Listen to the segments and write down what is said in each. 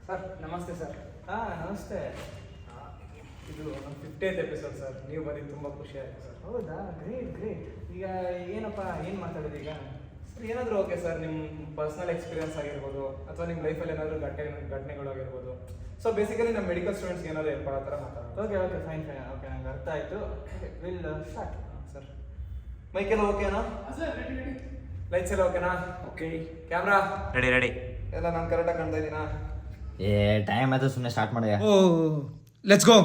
Sir ನಮಸ್ತೆ sir. ನಮಸ್ತೆ. ಇದು ನಮ್ಮ 50th ಎಪಿಸೋಡ್ ಸರ್. ನೀವು ಬಂದು ತುಂಬ ಖುಷಿ ಆಯಿತು ಸರ್. ಹೌದಾ, ಗ್ರೇಟ್. ಈಗ ಏನಪ್ಪ, ಏನು ಮಾತಾಡೋದು ಈಗ? ಸರ್ ಏನಾದರೂ ಓಕೆ ಸರ್, ನಿಮ್ಮ ಪರ್ಸ್ನಲ್ ಎಕ್ಸ್ಪೀರಿಯನ್ಸ್ ಆಗಿರ್ಬೋದು ಅಥವಾ ನಿಮ್ಮ ಲೈಫಲ್ಲಿ ಏನಾದರೂ ಘಟನೆಗಳಾಗಿರ್ಬೋದು. ಸೊ ಬೇಸಿಕಲಿ ನಮ್ಮ ಮೆಡಿಕಲ್ ಸ್ಟೂಡೆಂಟ್ಸ್ಗೆ ಏನಾದರೂ ಹೆಲ್ಪ್ ಆಗೋ ಥರ ಮಾತಾಡೋದು. Okay fine. ಓಕೆ, ನಂಗೆ ಅರ್ಥ ಆಯಿತು. Will start. ಸರ್ ಮೈಕೆಲ್ಲ ಓಕೆನಾ? ಲೈಟ್ಸ್ ಎಲ್ಲ ಓಕೆನಾ? ಓಕೆ. Camera ready. ಎಲ್ಲ ನಾನು ಕರೆಕ್ಟಾಗಿ ಕಾಣ್ತಾ ಇದ್ದೀನಾ? ಟೈಮ್ ಆಯ್ತು, ಸುಮ್ಮನೆ ಸ್ಟಾರ್ಟ್ ಮಾಡಿದೆ. ಓ ಲೆಟ್ಸ್ ಗೋ.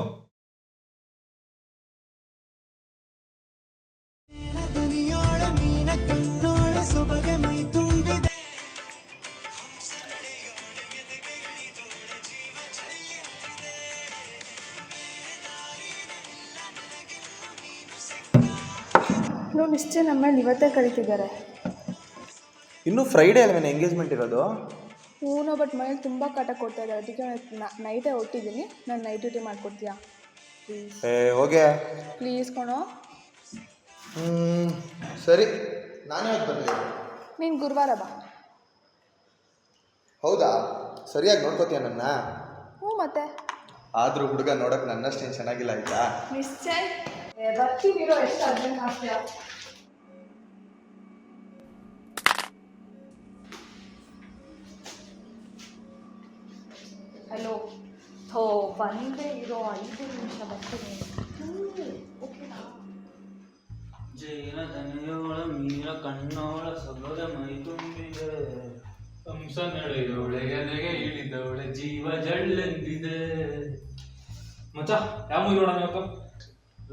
ನೋಡಿ ಇಷ್ಟೇ ನಮ್ಮಲ್ಲಿ ಇವತ್ತೇ ಕರೀತಿದ್ದಾರೆ. ಇನ್ನೂ ಫ್ರೈಡೇ ಅಲ್ವೇನೆ ಎಂಗೇಜ್ಮೆಂಟ್ ಇರೋದು? ಹ್ಞೂ, ಬಟ್ ಮನೇಲಿ ತುಂಬ ಕಾಟ ಕೊಡ್ತಾ ಇದ್ದಾರೆ. ಅದಕ್ಕೆ ನೈಟೇ ಹೊಟ್ಟಿದ್ದೀನಿ. ನಾನು ನೈಟ್ ಡ್ಯೂಟಿ ಮಾಡಿಕೊಡ್ತೀಯಾ ಪ್ಲೀಸ್? ಹೋಗೆ ಪ್ಲೀಸ್ ಕಣೋ. ಸರಿ, ನಾನೇ ಬರಲಿ. ನೀನು ಗುರುವಾರ ಬಾ. ಹೌದಾ? ಸರಿಯಾಗಿ ನೋಡ್ಕೋತೀಯ ನನ್ನ? ಹ್ಞೂ ಮತ್ತೆ. ಆದರೂ ಹುಡುಗ ನೋಡೋಕೆ ನನ್ನಷ್ಟೇನು ಚೆನ್ನಾಗಿಲ್ಲ, ಆಯ್ತಾ? ನಿಶ್ಚಯ ಬರ್ತೀವಿರೋ. ಎಷ್ಟು ಅರ್ಜೆಂಟ್ ಆಗ್ತೀಯ? ಹಲೋ. ಬಂದೇ ಇರೋ 5 ನಿಮಿಷ ಬರ್ತೀನಿ. ಓಕೆನಾ? ಜೈನ ದನಿಯೋಳ ಮೀರ ಕಣ್ಣೋಳ ಸೊಗದ ಮೈ ತುಂಬಿದೆ, ಹಂಸ ನಡೆಯೋಳೆ ಎದೆಗೆ ಇಳಿದವಳೆ ಜೀವ ಜಳ್ಳೆಂದಿದೆ. ಮಚ್ಚ ಯಾವ ಮೂವಿ ನೋಡೋಣ ಇವತ್ತು?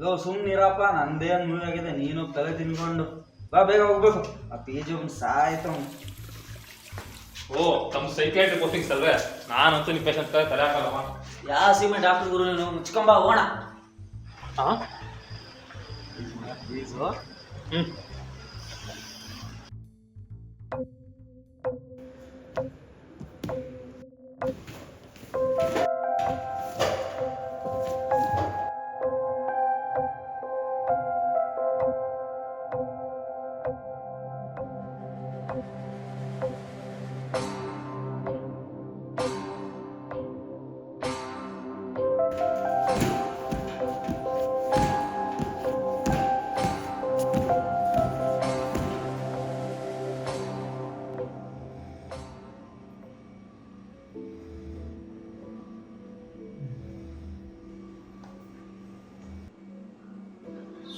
ಲೋ ಸುಮ್ಮನಿರಪ್ಪ, ನಂದೇನು ಮೂವಿ ಆಗಿದೆ, ನೀನು ತಲೆ ತಿನ್ಕೊಂಡು ಬಾ, ಬೇಗ ಹೋಗ್ಬೇಕು. ಆ ಪೇಜ್ ಒಂದು ಸಾಯ್ತು. ಓ ತಮ್ಮ ಸೈಕ್ಯಾಟ್ರಿಕ್ ಪೋಸ್ಟಿಂಗ್ಸ್ ಅಲ್ವೇ? ನಾನಂತೂ ನಿಮ್ಮ ಪೇಷಂಟ್ ತಲೆ ಹಾಕಲ್ಲಮ್ಮ. ಯಾವ ಸೀಮೆ ಡಾಕ್ಟರ್ ಗುರು ನೀನು? ಮುಚ್ಕೊಂಬ ಹೋಗೋಣ. ಪ್ಲೀಸು.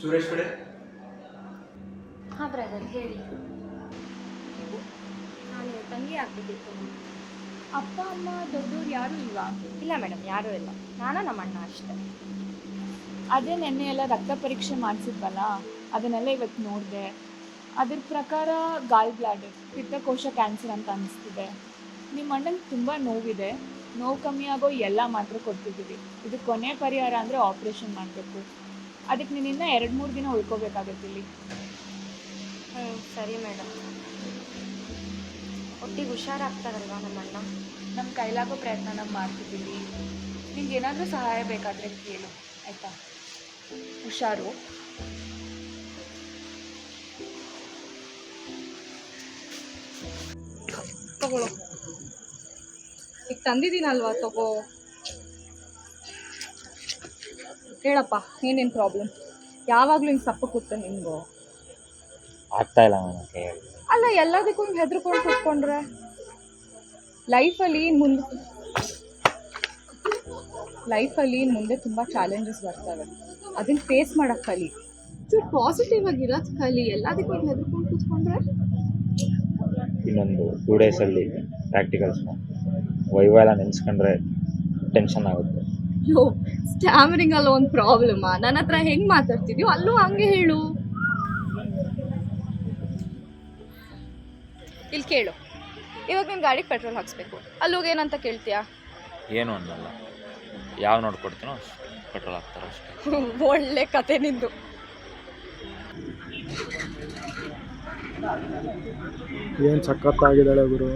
ಸುರೇಶ್ ಕಡೆ. ಹಾಂ ಬ್ರದರ್ ಹೇಳಿ. ನಾನು ತಂಗಿ ಆಗ್ಬೇಕಿತ್ತು. ಅಪ್ಪ ಅಮ್ಮ ದೊಡ್ಡವ್ರು ಯಾರೂ ಇಲ್ವಾ? ಇಲ್ಲ ಮೇಡಮ್, ಯಾರೂ ಇಲ್ಲ. ನಾನು ನಮ್ಮ ಅಣ್ಣ ಅಷ್ಟೇ. ಅದೇ ನೆನ್ನೆ ಎಲ್ಲ ರಕ್ತ ಪರೀಕ್ಷೆ ಮಾಡಿಸಿದ್ವಲ್ಲ, ಅದನ್ನೆಲ್ಲ ಇವತ್ತು ನೋಡಿದೆ. ಅದ್ರ ಪ್ರಕಾರ ಗಾಲ್ ಬ್ಲಾಡರ್, ಪಿತ್ತಕೋಶ ಕ್ಯಾನ್ಸರ್ ಅಂತ ಅನಿಸ್ತಿದೆ. ನಿಮ್ಮ ಅಣ್ಣಂಗೆ ತುಂಬ ನೋವಿದೆ. ನೋವು ಕಮ್ಮಿ ಆಗೋ ಎಲ್ಲ ಮಾತ್ರೆ ಕೊಡ್ತಿದ್ದೀವಿ. ಇದು ಕೊನೆ ಪರಿಹಾರ ಅಂದರೆ ಆಪ್ರೇಷನ್ ಮಾಡಬೇಕು. ಅದಕ್ಕೆ ನೀನು ಇನ್ನೂ 2-3 ದಿನ ಉಳ್ಕೋಬೇಕಾಗತ್ತೆ ಇಲ್ಲಿ. ಸರಿ ಮೇಡಮ್. ಒಟ್ಟಿಗೆ ಹುಷಾರಾಗ್ತಾರಲ್ವಾ ನಮ್ಮ ಅಣ್ಣ? ನಮ್ಮ ಕೈಲಾಗೋ ಪ್ರಯತ್ನ ನಾವು ಮಾಡ್ತಿದ್ದೀವಿ. ನಿಂಗೆ ಏನಾದರೂ ಸಹಾಯ ಬೇಕಾದರೆ ಕೇಳು, ಆಯಿತಾ? ಹುಷಾರು. ತಗೊಳ್ಳೋ, ಈಗ ತಂದಿದ್ದೀನಲ್ವಾ, ತಗೋ. ಹೇಳಪ್ಪ, ಏನೇನು ಪ್ರಾಬ್ಲಮ್? ಯಾವಾಗಲೂ ಹಿಂಗೆ ಸಪ್ಪ ಕೂತ ನಿಂಗು ಆಗ್ತಾ ಇಲ್ಲ ನನಗೆ. ಅಲ್ಲ, ಎಲ್ಲದಕ್ಕೂ ಹಿಂಗೆ ಹೆದರ್ಕೊಂಡು ಕೂತ್ಕೊಂಡ್ರೆ ಲೈಫಲ್ಲಿ ಮುಂದೆ ತುಂಬ ಚಾಲೆಂಜಸ್ ಬರ್ತವೆ. ಅದನ್ನು ಫೇಸ್ ಮಾಡೋಕ್ಕೆ ಕಲಿ. ಚೂರು ಪಾಸಿಟಿವ್ ಆಗಿರೋದು ಕಲಿ. ಎಲ್ಲದಕ್ಕೂ ಹಿಂಗೆ ಹೆದರ್ಕೊಂಡು ಕೂತ್ಕೊಂಡ್ರೆ ಇನ್ನೊಂದು 2 ಡೇಸಲ್ಲಿ ಪ್ರಾಕ್ಟಿಕಲ್ಸ್ ವೈವಾಲ ನೆನೆಸ್ಕೊಂಡ್ರೆ ಟೆನ್ಷನ್ ಆಗುತ್ತೆ. ಅಯ್ಯೋ, ಸ್ಟ್ಯಾಮರಿಂಗ್ ಅಲ್ಲ ಒಂದು ಪ್ರಾಬ್ಲಮ್ಮಾ? ನನ್ನ ಹತ್ರ ಹೆಂಗೆ ಮಾತಾಡ್ತಿದ್ಯೋ ಅಲ್ಲೂ ಹಂಗೆ ಹೇಳು. ಇಲ್ಲಿ ಕೇಳು, ಇವಾಗ ನಿನ್ನ ಗಾಡಿಗೆ ಪೆಟ್ರೋಲ್ ಹಾಕ್ಸ್ಬೇಕು. ಅಲ್ಲೋಗಿ ಏನಂತ ಕೇಳ್ತೀಯಾ? ಏನು ಅನ್ನಲ್ಲ, ಯಾವ ನೋಡ್ಕೊಡ್ತೀನೋ ಪೆಟ್ರೋಲ್ ಹಾಕ್ತಾರೆ ಅಷ್ಟೇ. ಒಳ್ಳೆ ಕತೆ ನಿಂದು. ಏನು ಸಖತ್ತಾಗಿದ್ದಾಳೆ ಗುರು.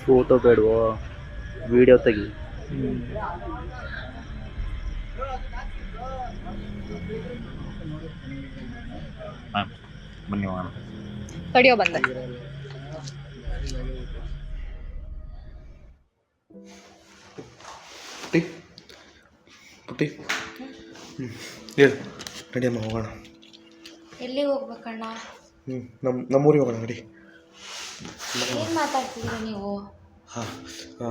ಫೋಟೋ ಬೇಡವೋ, ವಿಡಿಯೋ ತೆಗಿ. ಹಾಂ ಬನ್ನಿ ಹೋಗೋಣ. ತಡಿಯೋ ಬಂದೆ. ಪುಟ್ಟಿ ಹೇಳು ನಡಿಯಮ್ಮ ಹೋಗೋಣ. ಎಲ್ಲಿಗೆ ಹೋಗ್ಬೇಕಣ್ಣ? ನಮ್ಮೂರಿಗೆ ಹೋಗೋಣ ನಡಿ. ಏನು ಮಾತಾಡ್ತಿದ್ದೀರಾ ನೀವು? ಹಾಂ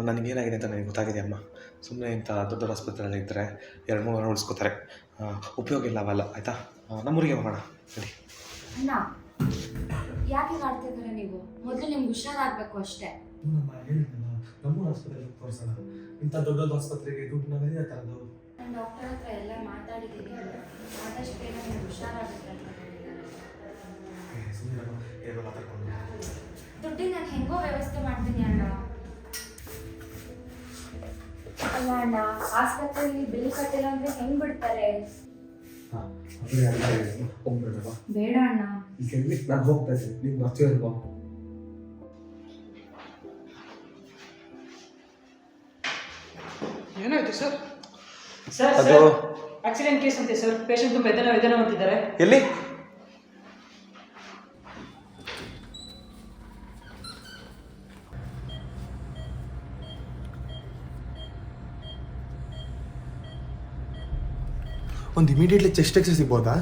ನನಗೇನಾಗಿದೆ ಅಂತ ನನಗೆ ಗೊತ್ತಾಗಿದೆ ಅಮ್ಮ. ಸುಮ್ಮನೆ ಇಂಥ ದೊಡ್ಡ ದೊಡ್ಡ ಆಸ್ಪತ್ರೆಯಲ್ಲಿ ಇದ್ದರೆ 2-3 ವಾರ ಉಳಿಸ್ಕೋತಾರೆ, ಉಪಯೋಗ ಇಲ್ಲ ಅವೆಲ್ಲ. ಆಯಿತಾ, ನಮ್ಮೂರಿಗೆ ಹೋಗೋಣ ನಡಿ. ಅಣ್ಣ ಯಾಕೆ ಆಡ್ತಿದ್ದೀರಾ ನೀವು? ಮೊದಲು ನಿಮ್ಗೆ ಹುಷಾರಾಗಬೇಕು ಅಷ್ಟೇ. ನಮ್ಮೂರು ಆಸ್ಪತ್ರೆಗೆ ತೋರಿಸೋಣ. ಇಂಥ ದೊಡ್ಡ ದೊಡ್ಡ ಆಸ್ಪತ್ರೆಗೆ ದುಡ್ಡು ನಾವೆಲ್ಲ ತರೋದು. ನಾನು ಡಾಕ್ಟರ್ ಹತ್ರ ಎಲ್ಲ ಮಾತಾಡಿದ್ದೀನಿ, ಆದಷ್ಟು ಬೇಗ ನೀವು ಹುಷಾರಾಗುತ್ತೆ ಅಂತ ಹೇಳಿದ್ದಾರೆ. ಏನೋ ಮಾತಾಡ್ಕೊಂಡು ದುಡ್ಡಿಗೆ ನಾನು ಹೆಂಗೋ ವ್ಯವಸ್ಥೆ ಮಾಡ್ತೀನಿ ಅಣ್ಣ. ಅಲ್ಲ ಅಣ್ಣ, ಆಸ್ಪತ್ರೆಯಲ್ಲಿ ಬಿಲ್ ಕಟ್ಟಿಲ್ಲ ಅಂದ್ರೆ ಹೆಂಗ್ ಬಿಡ್ತಾರೆ? ಬೇಡ ಅಣ್ಣ. ನಾನು ಹೋಗ್ತಾ ಇದ್ದೀನಿ, ನೀವು ಬರ್ತೀವಲ್ವಾ? ಏನಾಯ್ತು ಸರ್? ಅದು ಆಕ್ಸಿಡೆಂಟ್ ಕೇಸ್ ಅಂತೆ ಸರ್. ಪೇಷಂಟ್ ತುಂಬ ವೇದನೆ ಮಾಡ್ತಿದ್ದಾರೆ. ಎಲ್ಲಿ? ಒಂದು ಇಮಿಡಿಯೇಟ್ಲಿ ಚೆಸ್ಟ್ ಎಕ್ಸೆ ಸಿಗ್ಬೋದಾ?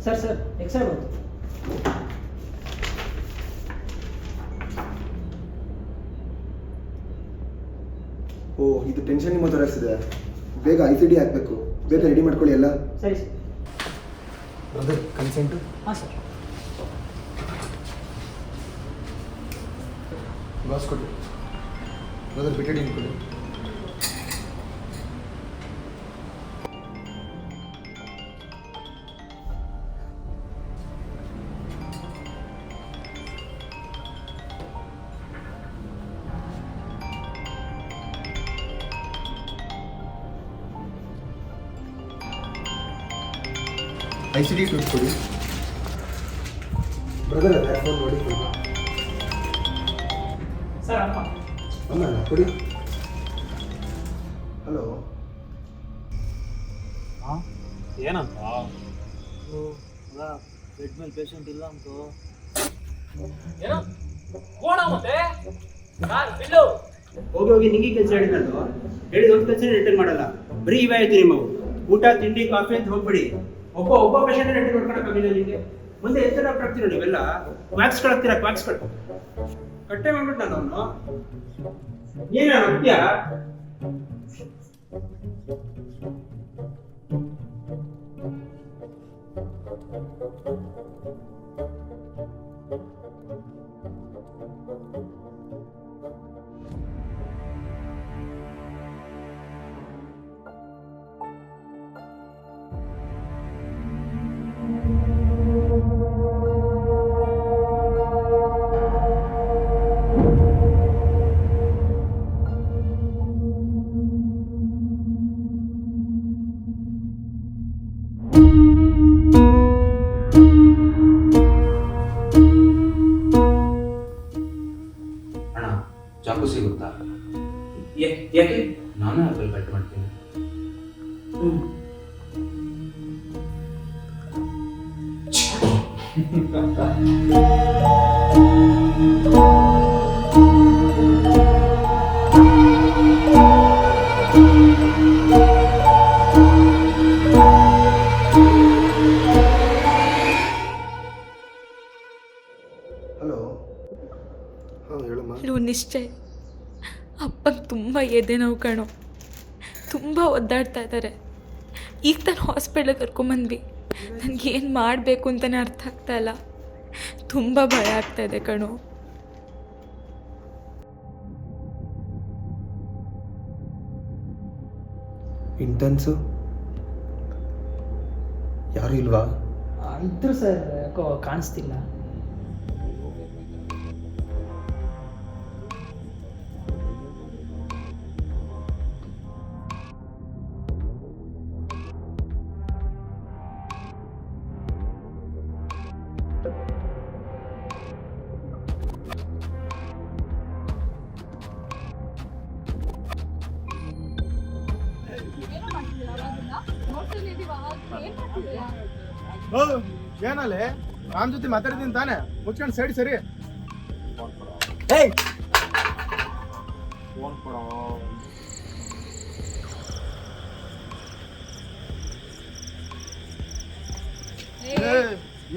ಸರ್ ಎಕ್ಸ್ರೇ ಬಂತು. ಓ, ಇದು ಟೆನ್ಷನ್ ನಿಮ್ಮ ತೋರಿಸಿದೆ. ಬೇಗ ICD ಹಾಕಬೇಕು. ಬೇಗ ರೆಡಿ ಮಾಡ್ಕೊಳ್ಳಿ ಎಲ್ಲ. ಸರಿ ಸರ್. Brother consent? ಹಾಂ ಸರ್. ಬಾಸ್ ಕೊಡಿ. ಬ್ರದರ್ ಬಿಟೆಡ್ ಕೊಡಿ. ICD ಕೊಡಿ. ಬ್ರದರ್ ಅದು ಫೋನ್ ನೋಡಿ ಸರ್ ಅಮ್ಮ ಅಲ್ಲ ಕೊಡಿ. ಹಲೋ, ಏನಂತ ಬೆಡ್ ಮೇಲೆ ಪೇಷಂಟ್ ಇಲ್ಲ ಅಂತ. ಏನು ಕೋಣ ಮತ್ತೆ ಬಿಲ್ಲು ಹೋಗಿ ನಿಂಗೆ ಕೆಲಸ ಹೇಳಿದ ಒಂದು ಕೆಲಸ ರಿಟರ್ನ್ ಮಾಡಲ್ಲ. ಬರೀ ಇವೆ ಆಯ್ತು ನಿಮ್ಮವು. ಊಟ ತಿಂಡಿ ಕಾಫಿ ಅಂತ ಹೋಗ್ಬಿಡಿ. ಒಬ್ಬ ಪೇಷಂಟ್ ರಿಟರ್ನ್ ಮಾಡ್ಕೊಳಕ್ಕಾಗಿಲ್ಲ ನಿಮಗೆ. ಮುಂದೆ ಎಷ್ಟು ಡಾಕ್ಟರ್ ಆಗ್ತೀರ ನೀವೆಲ್ಲ? ಕ್ವಾಕ್ಸ್ಗಳಾಗ್ತೀರಾ, ಕ್ವಾಕ್ಸ್ಗಳು ಕಟ್ಟೆ ಮಾಡ್ಬಿಟ್ಟು ನಾನು ಅವನು ಏನ ಅತ್ಯ ಚಾಕು ಸಿಗುತ್ತಾ? ಯಾಕೆ? ನಾನು ಅದ್ರಲ್ಲಿ ಕಟ್ ಮಾಡ್ತೀನಿ. ಹಲೋ. ಹಾಂ ಹೇಳಮ್ಮ. ಇವು ನಿಶ್ಚಯ ಅಪ್ಪಂಗೆ ತುಂಬ ಎದೆ ನೋವು ಕಣೋ. ತುಂಬ ಒದ್ದಾಡ್ತಾ ಇದ್ದಾರೆ. ಈಗ ತಾನು ಹಾಸ್ಪಿಟ್ಲಿಗೆ ಕರ್ಕೊಂಬಂದ್ವಿ. ನನಗೇನು ಮಾಡಬೇಕು ಅಂತಲೇ ಅರ್ಥ ಆಗ್ತಾ ಇಲ್ಲ. ತುಂಬ ಭಯ ಆಗ್ತಾ ಇದೆ ಕಣೋ. ಇಂಟರ್ನ್ಸು ಯಾರು ಇಲ್ವಾ? ಇದ್ರು ಸರ್, ಯಾಕೋ ಕಾಣಿಸ್ತಿಲ್ಲ. ಏನಲ್ಲೇ ರಾಮ್ ಜೊತೆ ಮಾತಾಡಿದ್ದೀನಿ ತಾನೆ, ಮುಚ್ಕೊಂಡು ಸೈಡ್ ಸರಿ. ಫೋನ್ ಕೊಡೋ.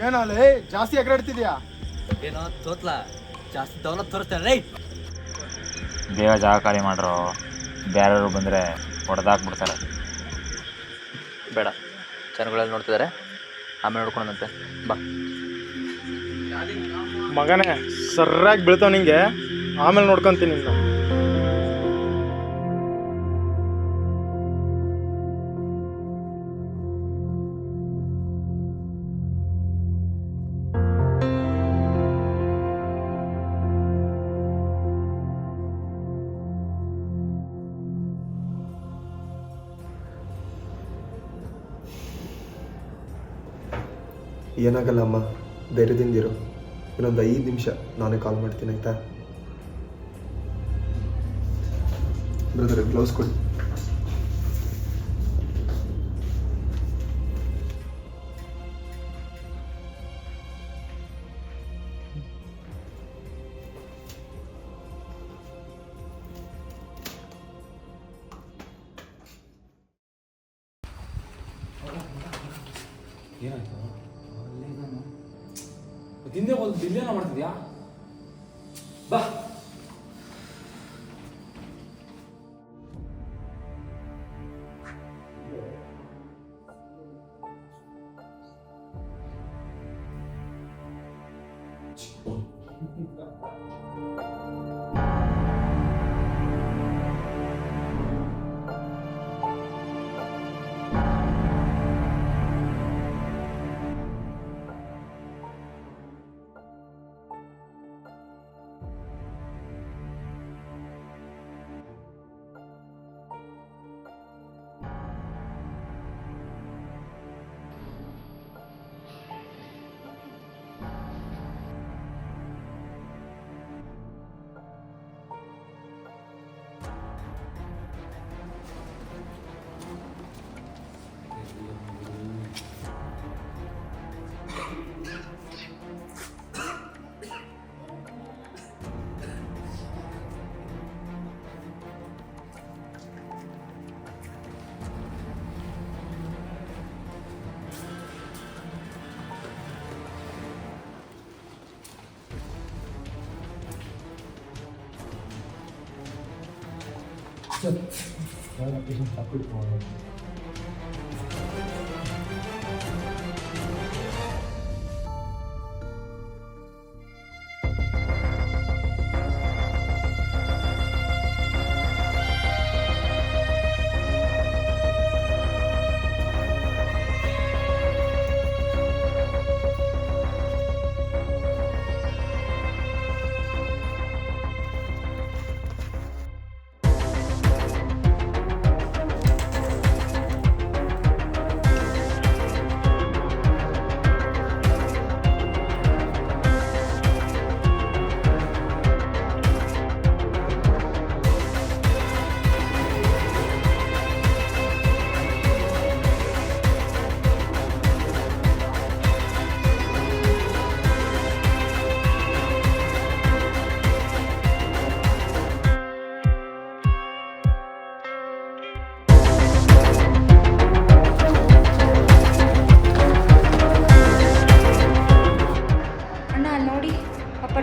ಏನಲ್ಲ ಜಾಸ್ತಿ ಎಕರಾಡ್ತಿದ್ಯಾ? ಏನೋ ತೋತ್ಲ ಜಾಸ್ತಿ ದೌಲತ್ ತೋರಿಸ್ತಾರೆ ರೈಟ್. ಬೇಗ ಜಾಗ ಖಾಲಿ ಮಾಡ್ರು, ಬೇರೆಯವರು ಬಂದರೆ ಹೊಡೆದಾಕ್ಬಿಡ್ತಾರೆ. ಬೇಡ, ಜನಗಳೆಲ್ಲ ನೋಡ್ತಿದ್ದಾರೆ, ಆಮೇಲೆ ನೋಡ್ಕೊಂಡಂತೆ ಬಾ. ಮಗನೇ ಸರ್ರಾಗಿ ಬೀಳ್ತಾವ ನಿಂಗೆ, ಆಮೇಲೆ ನೋಡ್ಕೊಂತೀನಿ ನಿನ್ನ. ಏನಾಗಲ್ಲ ಅಮ್ಮ, ಧೈರ್ಯದಿಂದಿರು. ಇನ್ನೊಂದು 5 ನಿಮಿಷ ನಾನೇ ಕಾಲ್ ಮಾಡ್ತೀನಿ ಆಯಿತಾ? ಬ್ರದರ್ ಗ್ಲೌಸ್ ಕೊಡಿ. ಏನಾಯ್ತು? ಹಿಂದೆ ಹೋದ್ ಇಲ್ಲೇನೋ ಮಾಡ್ತಿದ್ಯಾ? ಬಾ.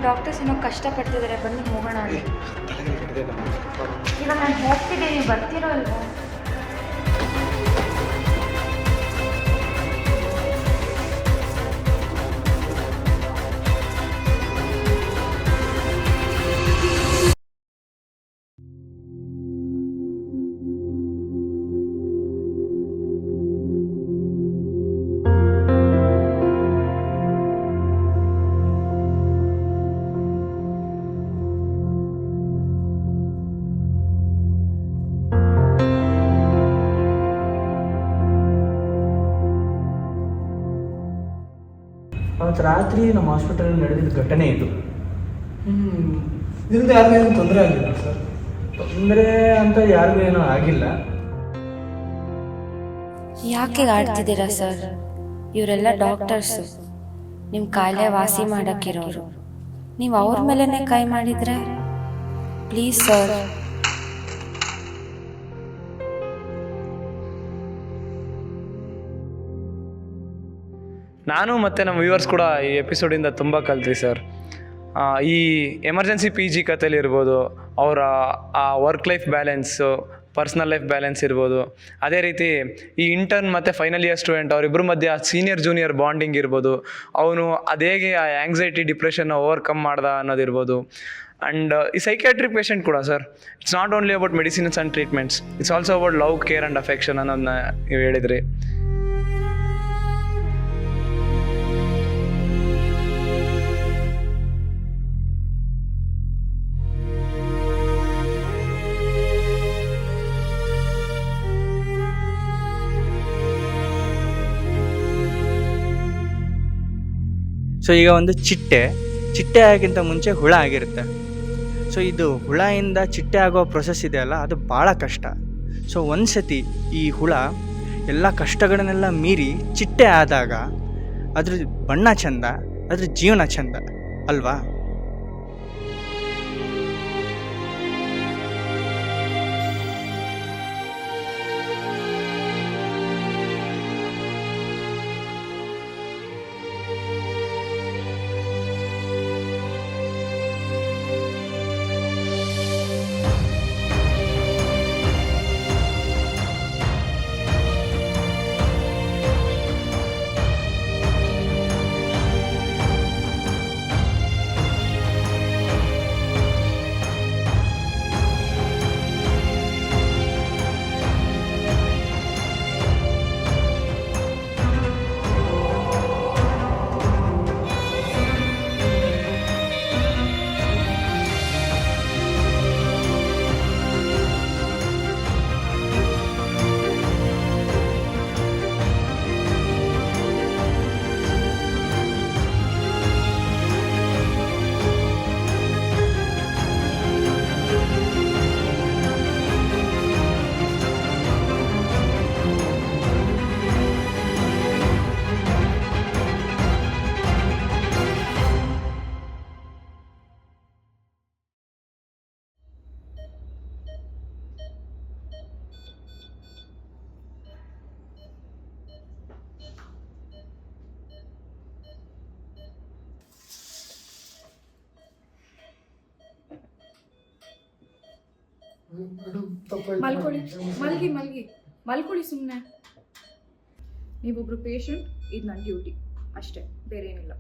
ಡಾಕ್ಟರ್ಸ್ ಏನೋ ಕಷ್ಟಪಡ್ತಿದ್ದಾರೆ, ಬನ್ನಿ ಹೋಗೋಣ. ಇವಾಗ ನಾನು ಹೋಗ್ತಿದ್ದೀನಿ, ಬರ್ತಿರೋ ಅಲ್ವಾ? ಅವತ್ತು ರಾತ್ರಿ ನಮ್ಮ ಹಾಸ್ಪಿಟಲಲ್ಲಿ ನಡೆದಿದ್ದ ಘಟನೆ ಇದು. ಇದರಿಂದ ಯಾರಿಗೂ ಏನೂ ತೊಂದರೆ ಆಗಿಲ್ಲ ಸರ್? ತೊಂದರೆ ಅಂತ ಯಾರಿಗೂ ಏನೂ ಆಗಿಲ್ಲ. ಯಾಕೆ ಆಡ್ತಿದ್ದೀರಾ ಸರ್? ಇವರೆಲ್ಲ ಡಾಕ್ಟರ್ಸು, ನಿಮ್ಮ ಕಾಯಿಲೆ ವಾಸಿ ಮಾಡೋಕ್ಕಿರೋರು. ನೀವು ಅವ್ರ ಮೇಲೇ ಕೈ ಮಾಡಿದರೆ ಪ್ಲೀಸ್ ಸರ್. ನಾನು ಮತ್ತು ನಮ್ಮ ವ್ಯೂವರ್ಸ್ ಕೂಡ ಈ ಎಪಿಸೋಡಿಂದ ತುಂಬ ಕಲ್ತ್ರಿ ಸರ್. ಈ ಎಮರ್ಜೆನ್ಸಿ ಪಿ ಜಿ ಕಥೆಲಿ ಇರ್ಬೋದು, ಅವರ ಆ work life balance, personal life balance ಇರ್ಬೋದು, ಅದೇ ರೀತಿ ಈ ಇಂಟರ್ನ್ ಮತ್ತು ಫೈನಲ್ ಇಯರ್ ಸ್ಟೂಡೆಂಟ್ ಅವರಿಬ್ಬರ ಮಧ್ಯೆ ಆ ಸೀನಿಯರ್ ಜೂನಿಯರ್ ಬಾಂಡಿಂಗ್ ಇರ್ಬೋದು, ಅವನು ಅದೇಗೆ ಆ ಆ್ಯಂಗ್ಸೈಟಿ ಡಿಪ್ರೆಷನ್ನ ಓವರ್ಕಮ್ ಮಾಡ್ದ ಅನ್ನೋದಿರ್ಬೋದು. ಆ್ಯಂಡ್ ಈ ಸೈಕ್ಯಾಟ್ರಿಕ್ ಪೇಷಂಟ್ ಕೂಡ sir, it's not only about medicines and treatments, it's also about love, care and affection ಅನ್ನೋದನ್ನ ನೀವು ಹೇಳಿದ್ರಿ. ಸೊ ಈಗ ಒಂದು ಚಿಟ್ಟೆ ಆಗೋಕ್ಕಿಂತ ಮುಂಚೆ ಹುಳ ಆಗಿರುತ್ತೆ. ಸೊ ಇದು ಹುಳದಿಂದ ಚಿಟ್ಟೆ ಆಗೋ ಪ್ರೊಸೆಸ್ ಇದೆಯಲ್ಲ, ಅದು ಭಾಳ ಕಷ್ಟ. ಸೊ ಒಂದು ಸತಿ ಈ ಹುಳ ಎಲ್ಲ ಕಷ್ಟಗಳನ್ನೆಲ್ಲ ಮೀರಿ ಚಿಟ್ಟೆ ಆದಾಗ ಅದ್ರ ಬಣ್ಣ ಚಂದ, ಅದ್ರ ಜೀವನ ಚಂದ ಅಲ್ವಾ? ಮಲ್ಕೊಳ್ಳಿ, ಮಲ್ಕೊಳ್ಳಿ ಸುಮ್ಮನೆ. ನೀವೊಬ್ರು ಪೇಷಂಟ್, ಇದು ನನ್ನ ಡ್ಯೂಟಿ ಅಷ್ಟೇ, ಬೇರೆ ಏನಿಲ್ಲ.